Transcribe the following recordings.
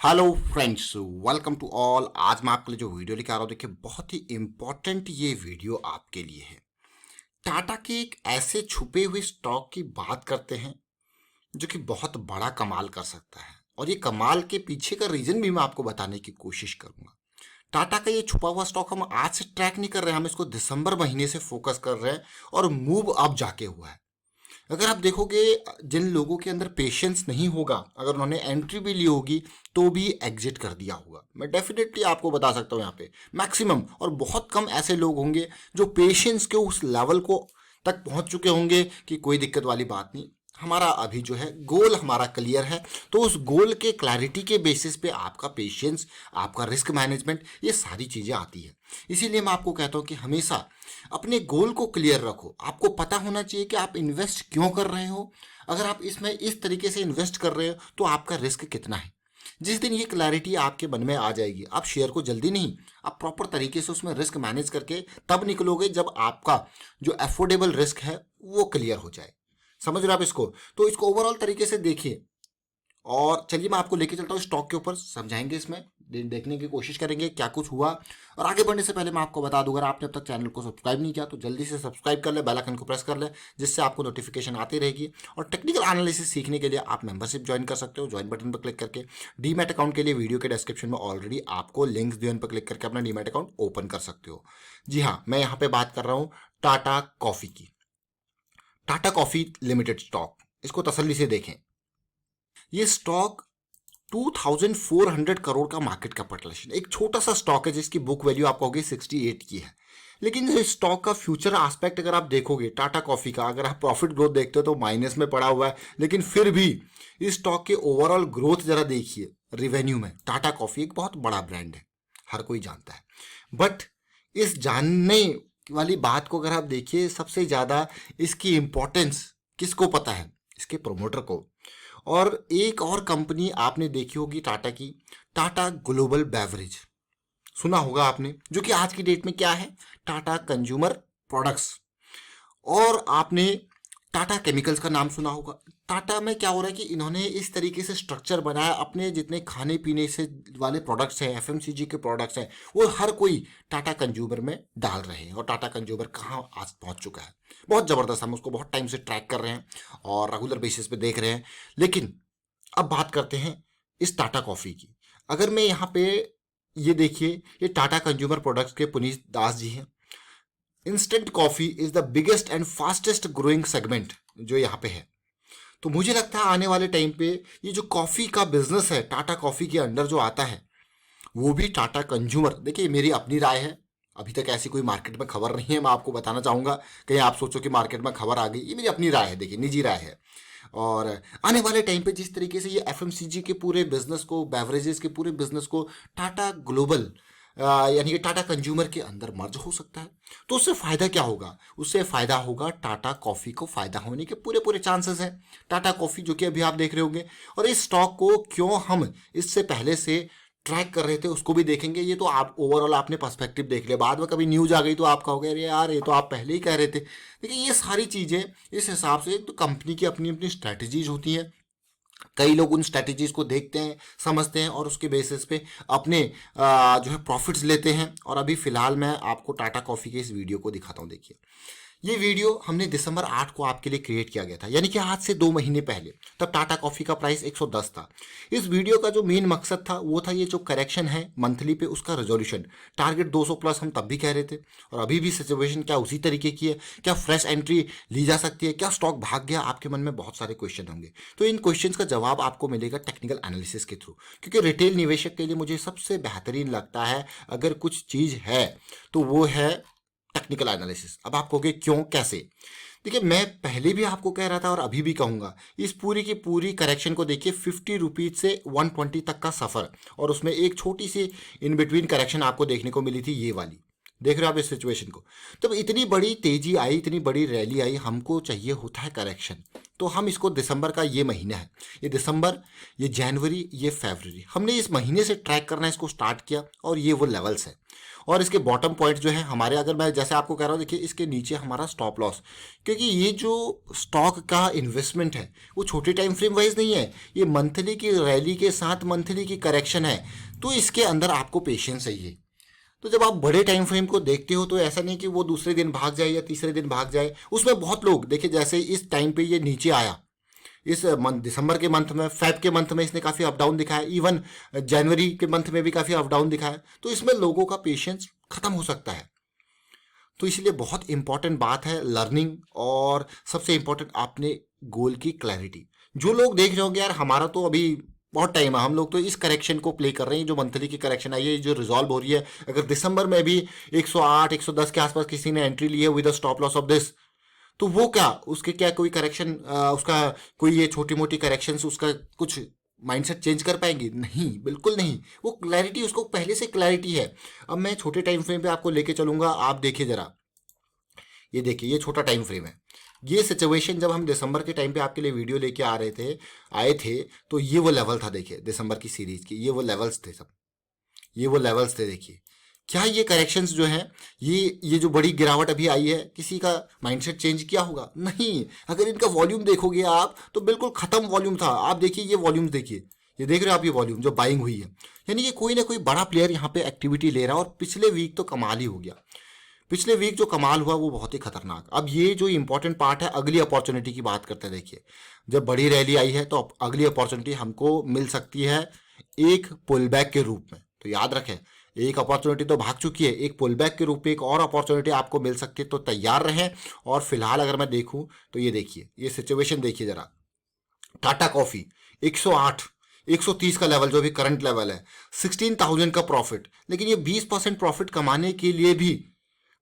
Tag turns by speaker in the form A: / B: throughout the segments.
A: Hello friends, welcome to all. आज मैं आपके लिए जो वीडियो लेकर आ रहा हूँ, देखिए बहुत ही इंपॉर्टेंट ये वीडियो आपके लिए है। टाटा के एक ऐसे छुपे हुए स्टॉक की बात करते हैं जो कि बहुत बड़ा कमाल कर सकता है, और ये कमाल के पीछे का रीजन भी मैं आपको बताने की कोशिश करूंगा। टाटा का ये छुपा हुआ स्टॉक हम आज से ट्रैक नहीं कर रहे हैं, हम इसको दिसंबर महीने से फोकस कर रहे हैं और मूव अप जाके हुआ है। अगर आप देखोगे, जिन लोगों के अंदर पेशेंस नहीं होगा, अगर उन्होंने एंट्री भी ली होगी तो भी एग्जिट कर दिया होगा। मैं डेफिनेटली आपको बता सकता हूँ यहाँ पे मैक्सिमम और बहुत कम ऐसे लोग होंगे जो पेशेंस के उस लेवल को तक पहुंच चुके होंगे कि कोई दिक्कत वाली बात नहीं। हमारा अभी जो है गोल हमारा क्लियर है, तो उस गोल के क्लैरिटी के बेसिस पे आपका पेशेंस, आपका रिस्क मैनेजमेंट, ये सारी चीज़ें आती है। इसीलिए मैं आपको कहता हूँ कि हमेशा अपने गोल को क्लियर रखो। आपको पता होना चाहिए कि आप इन्वेस्ट क्यों कर रहे हो। अगर आप इसमें इस तरीके से इन्वेस्ट कर रहे हो तो आपका रिस्क कितना है। जिस दिन ये क्लैरिटी आपके मन में आ जाएगी, आप शेयर को जल्दी नहीं, आप प्रॉपर तरीके से उसमें रिस्क मैनेज करके तब निकलोगे जब आपका जो अफोर्डेबल रिस्क है वो क्लियर हो जाए। समझ रहे हो आप इसको? तो इसको ओवरऑल तरीके से देखिए, और चलिए मैं आपको लेके चलता हूँ स्टॉक के ऊपर, समझाएंगे इसमें, देखने की कोशिश करेंगे क्या कुछ हुआ। और आगे बढ़ने से पहले मैं आपको बता दूं, अगर आपने अब तक चैनल को सब्सक्राइब नहीं किया तो जल्दी से सब्सक्राइब कर ले, बेल आइकन को प्रेस कर ले, जिससे आपको नोटिफिकेशन आती रहेगी। और टेक्निकल एनालिसिस सीखने के लिए आप मेंबरशिप ज्वाइन कर सकते हो, ज्वाइन बटन पर क्लिक करके। डीमैट अकाउंट के लिए वीडियो के डिस्क्रिप्शन में ऑलरेडी आपको लिंक्स दिए, उन पर क्लिक करके अपना डीमैट अकाउंट ओपन कर सकते हो। जी हाँ, मैं यहाँ पे बात कर रहा हूँ टाटा कॉफी की। टाटा कॉफी लिमिटेड स्टॉक, इसको तसल्ली से देखें। ये स्टॉक 2400 करोड़ का मार्केट कैपिटलाइजेशन, एक छोटा सा स्टॉक है जिसकी बुक वैल्यू आपको होगी 68 की है। लेकिन इस स्टॉक का फ्यूचर एस्पेक्ट अगर आप देखोगे, टाटा कॉफी का अगर आप प्रॉफिट ग्रोथ देखते हो तो माइनस में पड़ा हुआ है, लेकिन फिर भी इस स्टॉक के ओवरऑल ग्रोथ जरा देखिए। रिवेन्यू में टाटा कॉफी एक बहुत बड़ा ब्रांड है, हर कोई जानता है। बट इस जानने वाली बात को अगर आप देखिए, सबसे ज्यादा इसकी इंपॉर्टेंस किसको पता है? इसके प्रोमोटर को। और एक और कंपनी आपने देखी होगी टाटा की, टाटा ग्लोबल बेवरेज, सुना होगा आपने, जो कि आज की डेट में क्या है? Tata consumer products. और आपने टाटा केमिकल्स का नाम सुना होगा। टाटा में क्या हो रहा है कि इन्होंने इस तरीके से स्ट्रक्चर बनाया, अपने जितने खाने पीने से वाले प्रोडक्ट्स हैं, एफएमसीजी के प्रोडक्ट्स हैं, वो हर कोई टाटा कंज्यूमर में डाल रहे हैं। और टाटा कंज्यूमर कहाँ आज पहुंच चुका है, बहुत ज़बरदस्त। हम उसको बहुत टाइम से ट्रैक कर रहे हैं और रेगुलर बेसिस पे देख रहे हैं। लेकिन अब बात करते हैं इस टाटा कॉफ़ी की। अगर मैं यहाँ पे, ये देखिए, ये टाटा कंज्यूमर प्रोडक्ट्स के पुनीत दास जी हैं। Instant coffee is the biggest and fastest growing segment जो यहाँ पे है। तो मुझे लगता है आने वाले टाइम पे ये जो कॉफी का बिजनेस है टाटा कॉफी के अंडर जो आता है, वो भी टाटा कंज्यूमर, देखिए मेरी अपनी राय है, अभी तक ऐसी कोई मार्केट में खबर नहीं है, मैं आपको बताना चाहूंगा, कहीं आप सोचो कि मार्केट में खबर आ गई। ये मेरी अपनी राय है, देखिए निजी राय है। और आने वाले टाइम पे जिस तरीके से ये एफएमसीजी के पूरे बिजनेस को, बेवरेजेस के पूरे बिजनेस को टाटा ग्लोबल यानी कि टाटा कंज्यूमर के अंदर मर्ज हो सकता है, तो उससे फायदा क्या होगा? उससे फायदा होगा टाटा कॉफी को फायदा होने के पूरे पूरे चांसेस हैं। टाटा कॉफी जो कि अभी आप देख रहे होंगे, और इस स्टॉक को क्यों हम इससे पहले से ट्रैक कर रहे थे उसको भी देखेंगे। ये तो आप ओवरऑल आपने पर्सपेक्टिव देख लिया, बाद में कभी न्यूज आ गई तो आप कहोगे अरे यार ये तो आप पहले ही कह रहे थे। देखिए ये सारी चीजें इस हिसाब से, तो कंपनी की अपनी अपनी स्ट्रैटेजीज होती हैं। कई लोग उन स्ट्रैटेजीज को देखते हैं, समझते हैं, और उसके बेसिस पे अपने जो है प्रॉफिट्स लेते हैं। और अभी फिलहाल मैं आपको टाटा कॉफी के इस वीडियो को दिखाता हूँ। देखिए ये वीडियो हमने दिसंबर 8 को आपके लिए क्रिएट किया गया था, यानी कि आज से 2 महीने पहले। तब टाटा कॉफी का प्राइस 110 था। इस वीडियो का जो मेन मकसद था वो था ये जो करेक्शन है मंथली पे, उसका रेजोल्यूशन। टारगेट 200 प्लस हम तब भी कह रहे थे, और अभी भी सिचुएशन क्या उसी तरीके की है? क्या फ्रेश एंट्री ली जा सकती है? क्या स्टॉक भाग गया? आपके मन में बहुत सारे क्वेश्चन होंगे, तो इन क्वेश्चन का जवाब आपको मिलेगा टेक्निकल एनालिसिस के थ्रू। क्योंकि रिटेल निवेशक के लिए मुझे सबसे बेहतरीन लगता है अगर कुछ चीज है तो वो है टेक्निकल एनालिसिस। अब आप कहोगे क्यों, कैसे? देखिए मैं पहले भी आपको कह रहा था और अभी भी कहूंगा, इस पूरी की पूरी करेक्शन को देखिए 50 रुपीज से 120 तक का सफर, और उसमें एक छोटी सी इन बिटवीन करेक्शन आपको देखने को मिली थी, ये वाली। देख रहे हो आप इस सिचुएशन को। तब इतनी बड़ी तेजी आई, इतनी बड़ी रैली आई, हमको चाहिए होता है करेक्शन। तो हम इसको, दिसंबर का ये महीना है, ये दिसंबर, ये जनवरी, ये फरवरी, हमने इस महीने से ट्रैक करना इसको स्टार्ट किया और ये वो लेवल्स है। और इसके बॉटम पॉइंट जो है हमारे, अगर मैं जैसे आपको कह रहा हूँ, देखिए इसके नीचे हमारा स्टॉप लॉस, क्योंकि ये जो स्टॉक का इन्वेस्टमेंट है वो छोटे टाइम फ्रेम वाइज नहीं है, ये मंथली की रैली के साथ मंथली की करेक्शन है। तो इसके अंदर आपको पेशेंस चाहिए। तो जब आप बड़े टाइम फ्रेम को देखते हो तो ऐसा नहीं कि वो दूसरे दिन भाग जाए या तीसरे दिन भाग जाए। उसमें बहुत लोग, देखिए जैसे इस टाइम पे ये नीचे आया, इस मंथ, दिसंबर के मंथ में, फेब के मंथ में इसने काफ़ी अप डाउन दिखाया, इवन जनवरी के मंथ में भी काफ़ी अप डाउन दिखाया। तो इसमें लोगों का पेशेंस खत्म हो सकता है। तो इसलिए बहुत इंपॉर्टेंट बात है लर्निंग, और सबसे इंपॉर्टेंट आपने गोल की क्लैरिटी। जो लोग देख रहे होंगे यार हमारा तो अभी बहुत टाइम है, हम लोग तो इस करेक्शन को प्ले कर रहे हैं, जो मंथली की करेक्शन आई है, जो रिजॉल्व हो रही है, अगर दिसंबर में भी 108 110 के आसपास किसी ने एंट्री ली है with stop loss of this, तो वो क्या, उसके क्या कोई करेक्शन, उसका कोई ये छोटी मोटी करेक्शंस उसका कुछ माइंडसेट चेंज कर पाएंगे? नहीं, बिल्कुल नहीं। वो क्लैरिटी, उसको पहले से क्लैरिटी है। अब मैं छोटे टाइम फ्रेम पे आपको लेके चलूंगा, आप देखिए जरा, ये देखिए ये छोटा टाइम फ्रेम है। ये सिचुएशन जब हम दिसंबर के टाइम पे आपके लिए वीडियो लेके आए थे, तो ये वो लेवल था, देखिए दिसंबर की सीरीज की ये वो लेवल्स थे सब, ये वो लेवल्स थे। देखिए क्या ये करेक्शंस जो हैं, ये जो बड़ी गिरावट अभी आई है, किसी का माइंडसेट चेंज किया होगा? नहीं। अगर इनका वॉल्यूम देखोगे आप तो बिल्कुल खत्म वॉल्यूम था। आप देखिए ये वॉल्यूम देखिए, ये देख रहे हो आप, ये वॉल्यूम जो बाइंग हुई है, यानी कि कोई ना कोई बड़ा प्लेयर यहाँ पे एक्टिविटी ले रहा है। और पिछले वीक तो कमाल ही हो गया, पिछले वीक जो कमाल हुआ वो बहुत ही खतरनाक। अब ये जो इंपॉर्टेंट पार्ट है, अगली अपॉर्चुनिटी की बात करते हैं। देखिए जब बड़ी रैली आई है तो अगली अपॉर्चुनिटी हमको मिल सकती है एक पुल बैक के रूप में। तो याद रखें, एक अपॉर्चुनिटी तो भाग चुकी है, एक पुल बैक के रूप में एक और अपॉर्चुनिटी आपको मिल सकती है, तो तैयार रहें। और फिलहाल अगर मैं देखूं तो ये देखिए, ये सिचुएशन देखिए जरा, टाटा कॉफी 108 130 का लेवल जो भी करंट लेवल है, 16,000 का प्रॉफिट, लेकिन ये 20% प्रॉफिट कमाने के लिए भी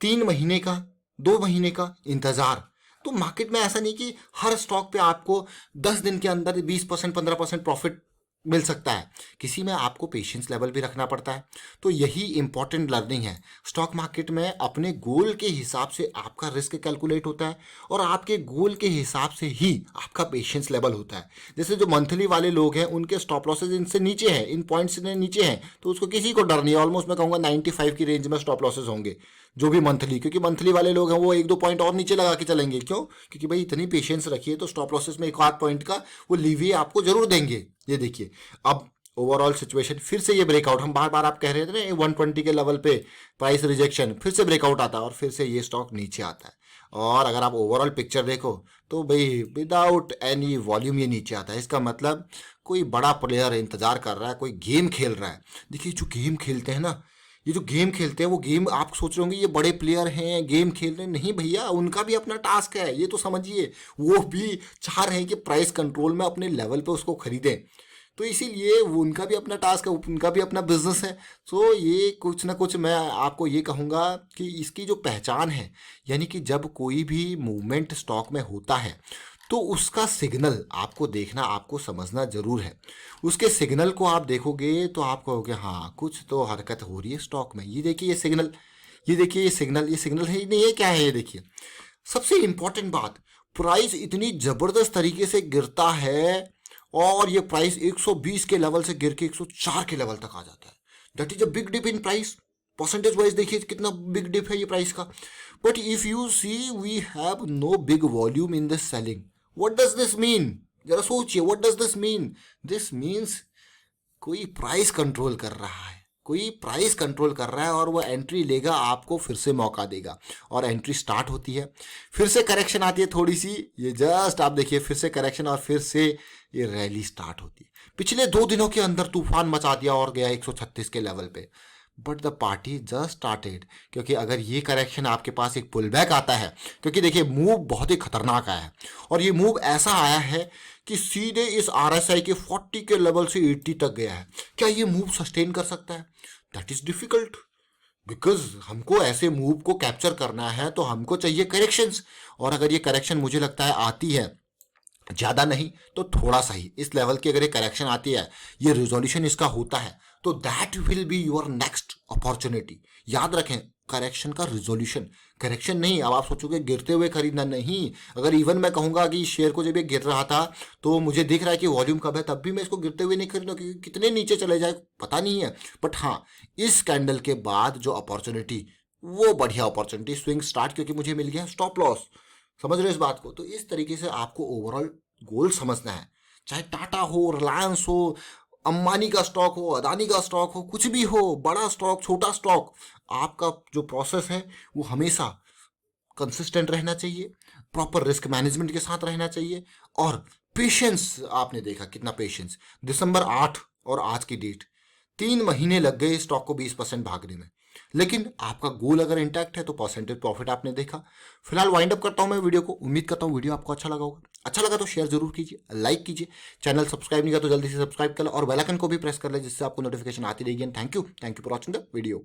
A: 3 महीने का, 2 महीने का इंतजार। तो मार्केट में ऐसा नहीं कि हर स्टॉक पे आपको 10 दिन के अंदर 20% 15% प्रॉफिट मिल सकता है, किसी में आपको पेशेंस लेवल भी रखना पड़ता है। तो यही इंपॉर्टेंट लर्निंग है। स्टॉक मार्केट में अपने गोल के हिसाब से आपका रिस्क कैलकुलेट होता है, और आपके गोल के हिसाब से ही आपका पेशेंस लेवल होता है। जैसे जो मंथली वाले लोग हैं उनके स्टॉप लॉसेज इनसे नीचे हैं, इन पॉइंट्स से नीचे हैं, तो उसको किसी को डर नहीं है। ऑलमोस्ट मैं कहूँगा 95 की रेंज में स्टॉप लॉसेज होंगे जो भी मंथली, क्योंकि मंथली वाले लोग हैं वो 1-2 पॉइंट और नीचे लगा के चलेंगे। क्यों? क्योंकि भाई इतनी पेशेंस रखिए तो स्टॉप लॉसेस में 1-8 पॉइंट का वो लीवी आपको जरूर देंगे। ये देखिए अब ओवरऑल सिचुएशन, फिर से ये ब्रेकआउट, हम बार बार आप कह रहे थे ना 120 के लेवल पे प्राइस रिजेक्शन, फिर से ब्रेकआउट आता है और फिर से ये स्टॉक नीचे आता है। और अगर आप ओवरऑल पिक्चर देखो तो भाई विदाउट एनी वॉल्यूम ये नीचे आता है। इसका मतलब कोई बड़ा प्लेयर इंतजार कर रहा है, कोई गेम खेल रहा है। देखिए जो गेम खेलते हैं ना, ये जो गेम खेलते हैं वो गेम, आप सोच रहे होंगे ये बड़े प्लेयर हैं गेम खेल रहे हैं, नहीं भैया, उनका भी अपना टास्क है, ये तो समझिए। वो भी चाह रहे हैं कि प्राइस कंट्रोल में अपने लेवल पे उसको खरीदें, तो इसीलिए वो उनका भी अपना टास्क है, उनका भी अपना बिजनेस है। तो ये कुछ ना कुछ मैं आपको ये कहूँगा कि इसकी जो पहचान है, यानी कि जब कोई भी मूवमेंट स्टॉक में होता है तो उसका सिग्नल आपको देखना, आपको समझना जरूर है। उसके सिग्नल को आप देखोगे तो आप कहोगे हाँ कुछ तो हरकत हो रही है स्टॉक में। ये देखिए ये सिग्नल, ये देखिए ये सिग्नल, ये सिग्नल है ही नहीं, ये क्या है? ये देखिए सबसे इंपॉर्टेंट बात, प्राइस इतनी जबरदस्त तरीके से गिरता है और ये प्राइस 120 के लेवल से गिर के 104 के लेवल तक आ जाता है। That is a big dip in price. Percentage wise देखिए कितना बिग डिप है ये प्राइस का। But if you see we have no big volume in this selling. What does this mean? जरा सोचिए, what does this mean? This means कोई price control कर रहा है, कोई प्राइस कंट्रोल कर रहा है और वो एंट्री लेगा, आपको फिर से मौका देगा। और एंट्री स्टार्ट होती है, फिर से करेक्शन आती है थोड़ी सी, ये जस्ट आप देखिए फिर से करेक्शन और फिर से ये रैली स्टार्ट होती है। पिछले 2 दिनों के अंदर तूफान मचा दिया और गया 136 के लेवल पे। But the party just started. क्योंकि अगर ये करेक्शन आपके पास एक पुल बैक आता है, क्योंकि देखिए मूव बहुत ही खतरनाक आया है और ये मूव ऐसा आया है कि सीधे इस RSI के 40 के लेवल से 80 तक गया है। क्या ये मूव सस्टेन कर सकता है? दैट इज डिफिकल्ट, बिकॉज हमको ऐसे मूव को कैप्चर करना है तो हमको चाहिए करेक्शंस। और अगर ये करेक्शन मुझे लगता है आती है, ज़्यादा नहीं तो थोड़ा सा ही, इस लेवल की अगर ये करेक्शन आती है, ये रिजोल्यूशन इसका होता है, तो that will be your next opportunity. याद रखें करेक्शन का रिजोल्यूशन। करेक्शन नहीं, अब आप सोचोगे गिरते हुए खरीदना, नहीं। अगर इवन मैं कहूंगा कि शेयर को जब ये गिर रहा था तो मुझे दिख रहा है कि वॉल्यूम कब है, तब भी मैं इसको गिरते हुए नहीं खरीदूंगा, क्योंकि कितने नीचे चले जाए पता नहीं है। बट हाँ, इस कैंडल के बाद जो अपॉर्चुनिटी, वो बढ़िया अपॉर्चुनिटी, स्विंग स्टार्ट क्योंकि मुझे मिल गया स्टॉप लॉस। समझ रहे हो इस बात को? तो इस तरीके से आपको ओवरऑल गोल समझना है। चाहे टाटा हो, रिलायंस हो, अंबानी का स्टॉक हो, अदानी का स्टॉक हो, कुछ भी हो, बड़ा स्टॉक छोटा स्टॉक, आपका जो प्रोसेस है वो हमेशा कंसिस्टेंट रहना चाहिए, प्रॉपर रिस्क मैनेजमेंट के साथ रहना चाहिए, और पेशेंस। आपने देखा कितना पेशेंस, दिसंबर 8 और आज की डेट, 3 महीने लग गए स्टॉक को 20% भागने में। लेकिन आपका गोल अगर इंटैक्ट है तो परसेंटेज प्रॉफिट आपने देखा। फिलहाल वाइंड अप करता हूं मैं वीडियो को। उम्मीद करता हूं वीडियो आपको अच्छा लगा होगा। अच्छा लगा तो शेयर जरूर कीजिए, लाइक कीजिए, चैनल सब्सक्राइब नहीं किया तो जल्दी से सब्सक्राइब कर ले, और बेल आइकन को भी प्रेस कर ले, जिससे आपको नोटिफिकेशन आती रहेगी। Thank you for watching the video.